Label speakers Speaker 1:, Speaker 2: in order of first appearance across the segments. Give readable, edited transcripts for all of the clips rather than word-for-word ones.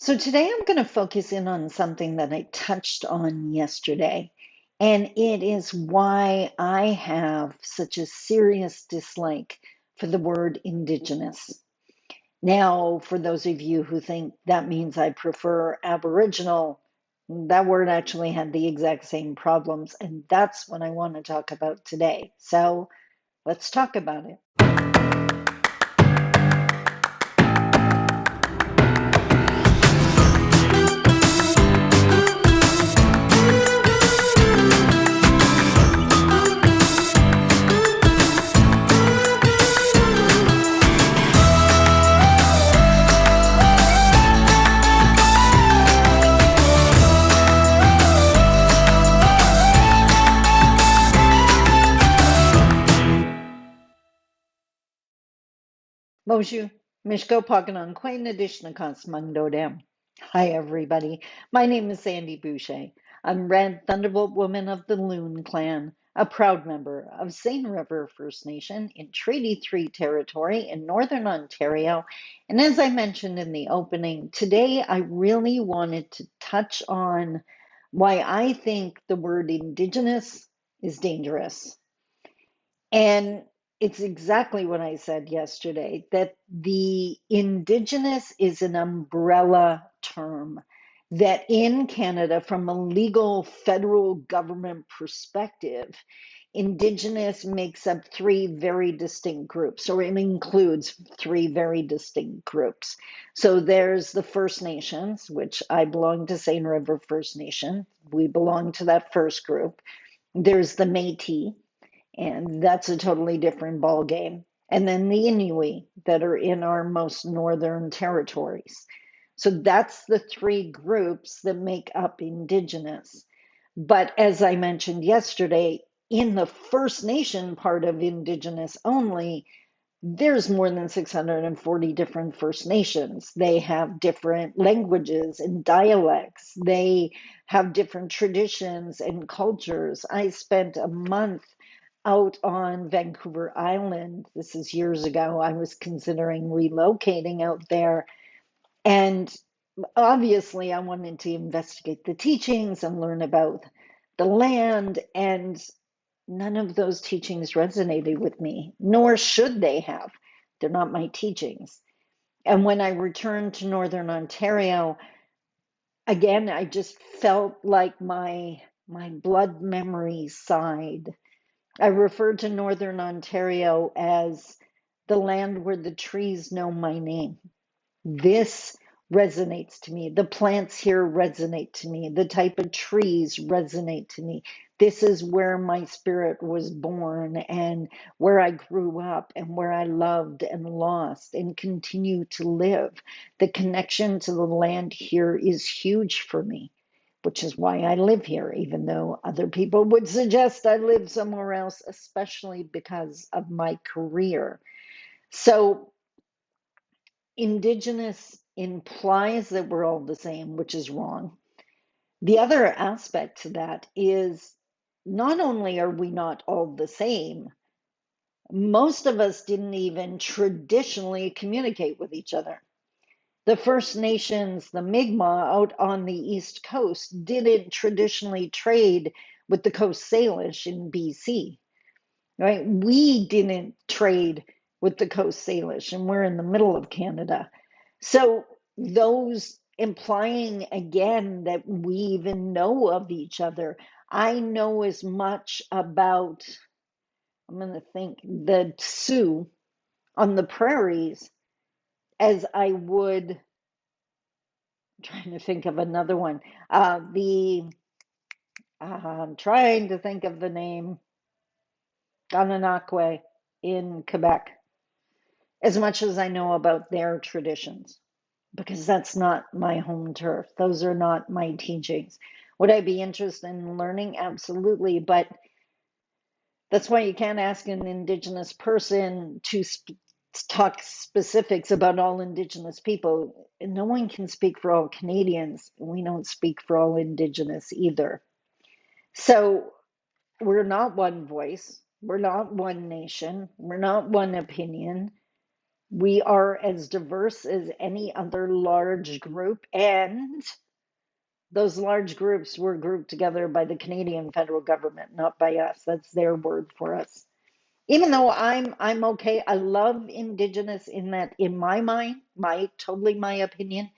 Speaker 1: So today I'm going to focus in on something that I touched on yesterday, and it is why I have such a serious dislike for the word Indigenous. Now, for those of you who think that means I prefer Aboriginal, that word actually had the exact same problems, and that's what I want to talk about today. So let's talk about it. Bonjour, Mishko Paganon, Quain Adishnakas Mangdodem. Hi, everybody. My name is Sandy Boucher. I'm Red Thunderbolt Woman of the Loon Clan, a proud member of Seine River First Nation in Treaty 3 territory in Northern Ontario. And as I mentioned in the opening, today I really wanted to touch on why I think the word Indigenous is dangerous. And it's exactly what I said yesterday, that the Indigenous is an umbrella term, that in Canada, from a legal federal government perspective, Indigenous makes up three very distinct groups, or it includes three very distinct groups. So there's the First Nations, which I belong to Seine River First Nation. We belong to that first group. There's the Métis, and that's a totally different ball game. And then the Inuit that are in our most northern territories. So that's the three groups that make up Indigenous. But as I mentioned yesterday, in the First Nation part of Indigenous only, there's more than 640 different First Nations. They have different languages and dialects. They have different traditions and cultures. I spent a month out on Vancouver Island. This is years ago. I was considering relocating out there. And obviously, I wanted to investigate the teachings and learn about the land. And none of those teachings resonated with me, nor should they have. They're not my teachings. And when I returned to Northern Ontario, again, I just felt like my blood memory sighed. I refer to Northern Ontario as the land where the trees know my name. This resonates to me. The plants here resonate to me. The type of trees resonate to me. This is where my spirit was born and where I grew up and where I loved and lost and continue to live. The connection to the land here is huge for me, which is why I live here, even though other people would suggest I live somewhere else, especially because of my career. So, Indigenous implies that we're all the same, which is wrong. The other aspect to that is not only are we not all the same, most of us didn't even traditionally communicate with each other. The First Nations, the Mi'kmaq out on the East Coast, didn't traditionally trade with the Coast Salish in BC, right? We didn't trade with the Coast Salish, and we're in the middle of Canada. So those implying again that we even know of each other. I know as much about, I'm going to think, the Sioux on the prairies as I would, I'm trying to think of another one. I'm trying to think of the name, Gananakwe in Quebec, as much as I know about their traditions, because that's not my home turf. Those are not my teachings. Would I be interested in learning? Absolutely. But that's why you can't ask an Indigenous person to talk specifics about all Indigenous people. No one can speak for all Canadians. We don't speak for all Indigenous either. So we're not one voice. We're not one nation. We're not one opinion. We are as diverse as any other large group, and those large groups were grouped together by the Canadian federal government, not by us. That's their word for us. Even though I'm okay, I love Indigenous in that, in my mind, my opinion,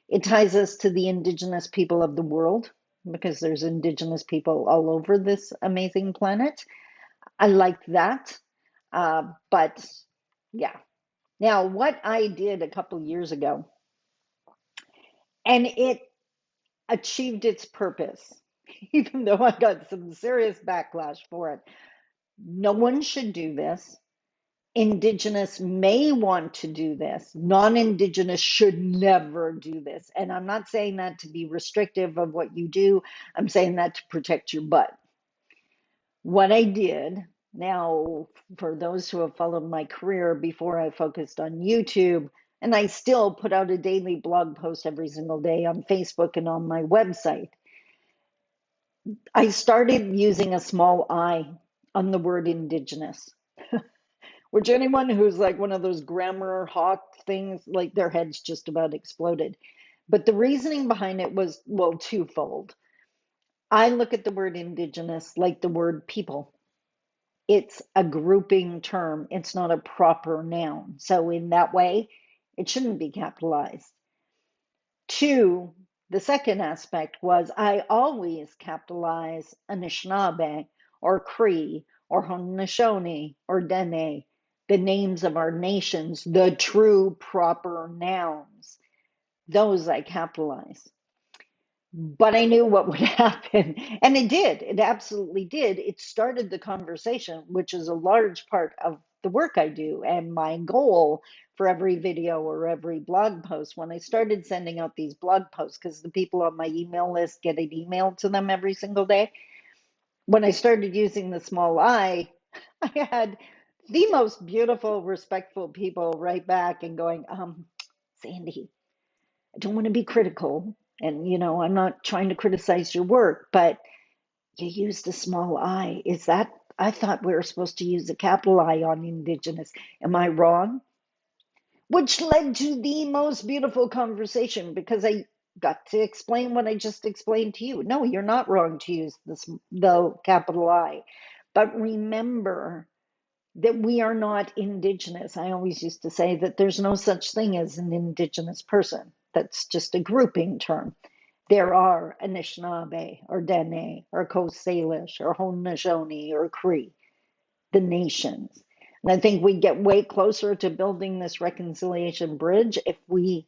Speaker 1: it ties us to the Indigenous people of the world because there's Indigenous people all over this amazing planet. I like that. But yeah. Now, what I did a couple years ago, and it achieved its purpose, even though I got some serious backlash for it. No one should do this. Indigenous may want to do this. Non-Indigenous should never do this. And I'm not saying that to be restrictive of what you do. I'm saying that to protect your butt. What I did, now, for those who have followed my career before I focused on YouTube, and I still put out a daily blog post every single day on Facebook and on my website, I started using a small I on the word Indigenous, which anyone who's like one of those grammar hawk things, like their heads just about exploded. But the reasoning behind it was, well, twofold. I look at the word Indigenous like the word people. It's a grouping term, it's not a proper noun. So, in that way, it shouldn't be capitalized. Two, the second aspect was I always capitalize Anishinaabe or Cree or Haudenosaunee or Dene, the names of our nations, the true proper nouns. Those I capitalize. But I knew what would happen. And it did. It absolutely did. It started the conversation, which is a large part of the work I do. And my goal for every video or every blog post, when I started sending out these blog posts, because the people on my email list get it emailed to them every single day, when I started using the small I had the most beautiful, respectful people write back and going, Sandy, I don't want to be critical. And, I'm not trying to criticize your work, but you used a small I. Is that, I thought we were supposed to use a capital I on Indigenous. Am I wrong? Which led to the most beautiful conversation because I got to explain what I just explained to you. No, you're not wrong to use the capital I. But remember that we are not Indigenous. I always used to say that there's no such thing as an Indigenous person. That's just a grouping term. There are Anishinaabe or Dene or Coast Salish or Haudenosaunee or Cree, the nations. And I think we get way closer to building this reconciliation bridge if we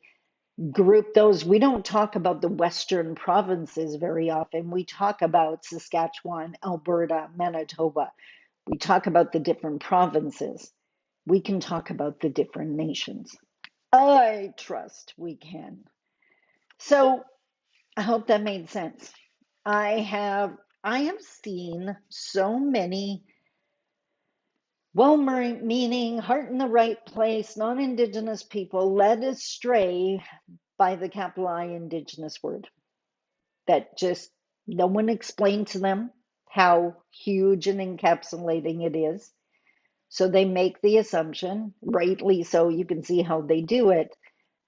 Speaker 1: group those. We don't talk about the Western provinces very often. We talk about Saskatchewan, Alberta, Manitoba. We talk about the different provinces. We can talk about the different nations. I trust we can. So I hope that made sense. I have I have seen so many well-meaning, heart in the right place, non-Indigenous people led astray by the capital I Indigenous word. That just no one explained to them how huge and encapsulating it is. So they make the assumption, rightly so, you can see how they do it.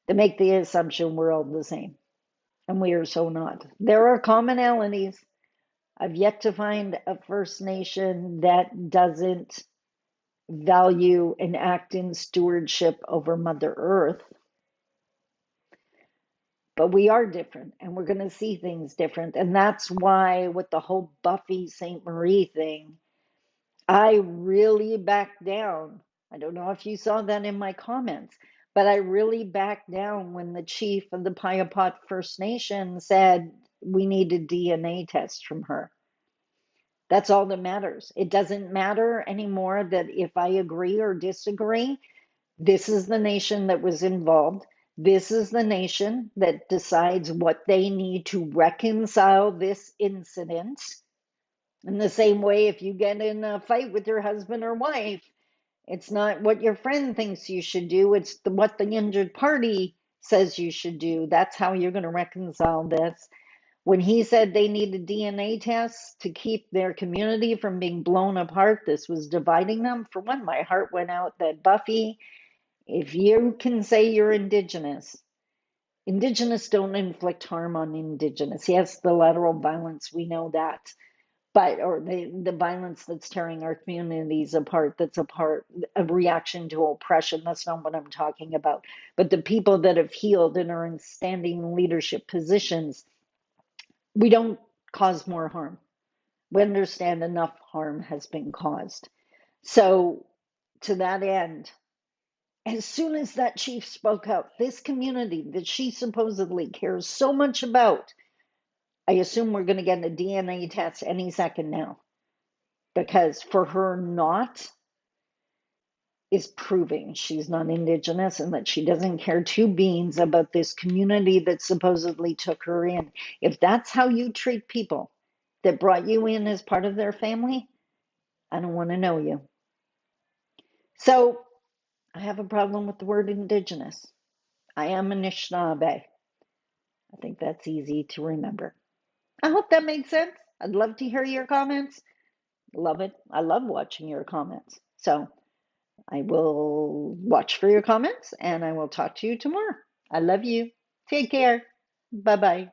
Speaker 1: They make the assumption we're all the same, and we are so not. There are commonalities. I've yet to find a First Nation that doesn't value and act in stewardship over Mother Earth. But we are different and we're going to see things different. And that's why, with the whole Buffy St. Marie thing, I really backed down. I don't know if you saw that in my comments, but I really backed down when the chief of the Piapot First Nation said we need a DNA test from her. That's all that matters. It doesn't matter anymore that if I agree or disagree. This is the nation that was involved. This is the nation that decides what they need to reconcile this incident. In the same way, if you get in a fight with your husband or wife, it's not what your friend thinks you should do, it's what the injured party says you should do. That's how you're going to reconcile this. When he said they needed DNA tests to keep their community from being blown apart, this was dividing them. For one, my heart went out that Buffy If you can say you're Indigenous, Indigenous don't inflict harm on Indigenous. Yes, the lateral violence, we know that. But, or the violence that's tearing our communities apart, that's a part, a reaction to oppression. That's not what I'm talking about. But the people that have healed and are in standing leadership positions, we don't cause more harm. We understand enough harm has been caused. So, to that end, as soon as that chief spoke out, this community that she supposedly cares so much about, I assume we're going to get a DNA test any second now. Because for her not is proving she's not Indigenous and that she doesn't care two beans about this community that supposedly took her in. If that's how you treat people that brought you in as part of their family, I don't want to know you. So I have a problem with the word Indigenous. I am Anishinaabe. I think that's easy to remember. I hope that makes sense. I'd love to hear your comments. Love it. I love watching your comments. So I will watch for your comments and I will talk to you tomorrow. I love you. Take care. Bye bye.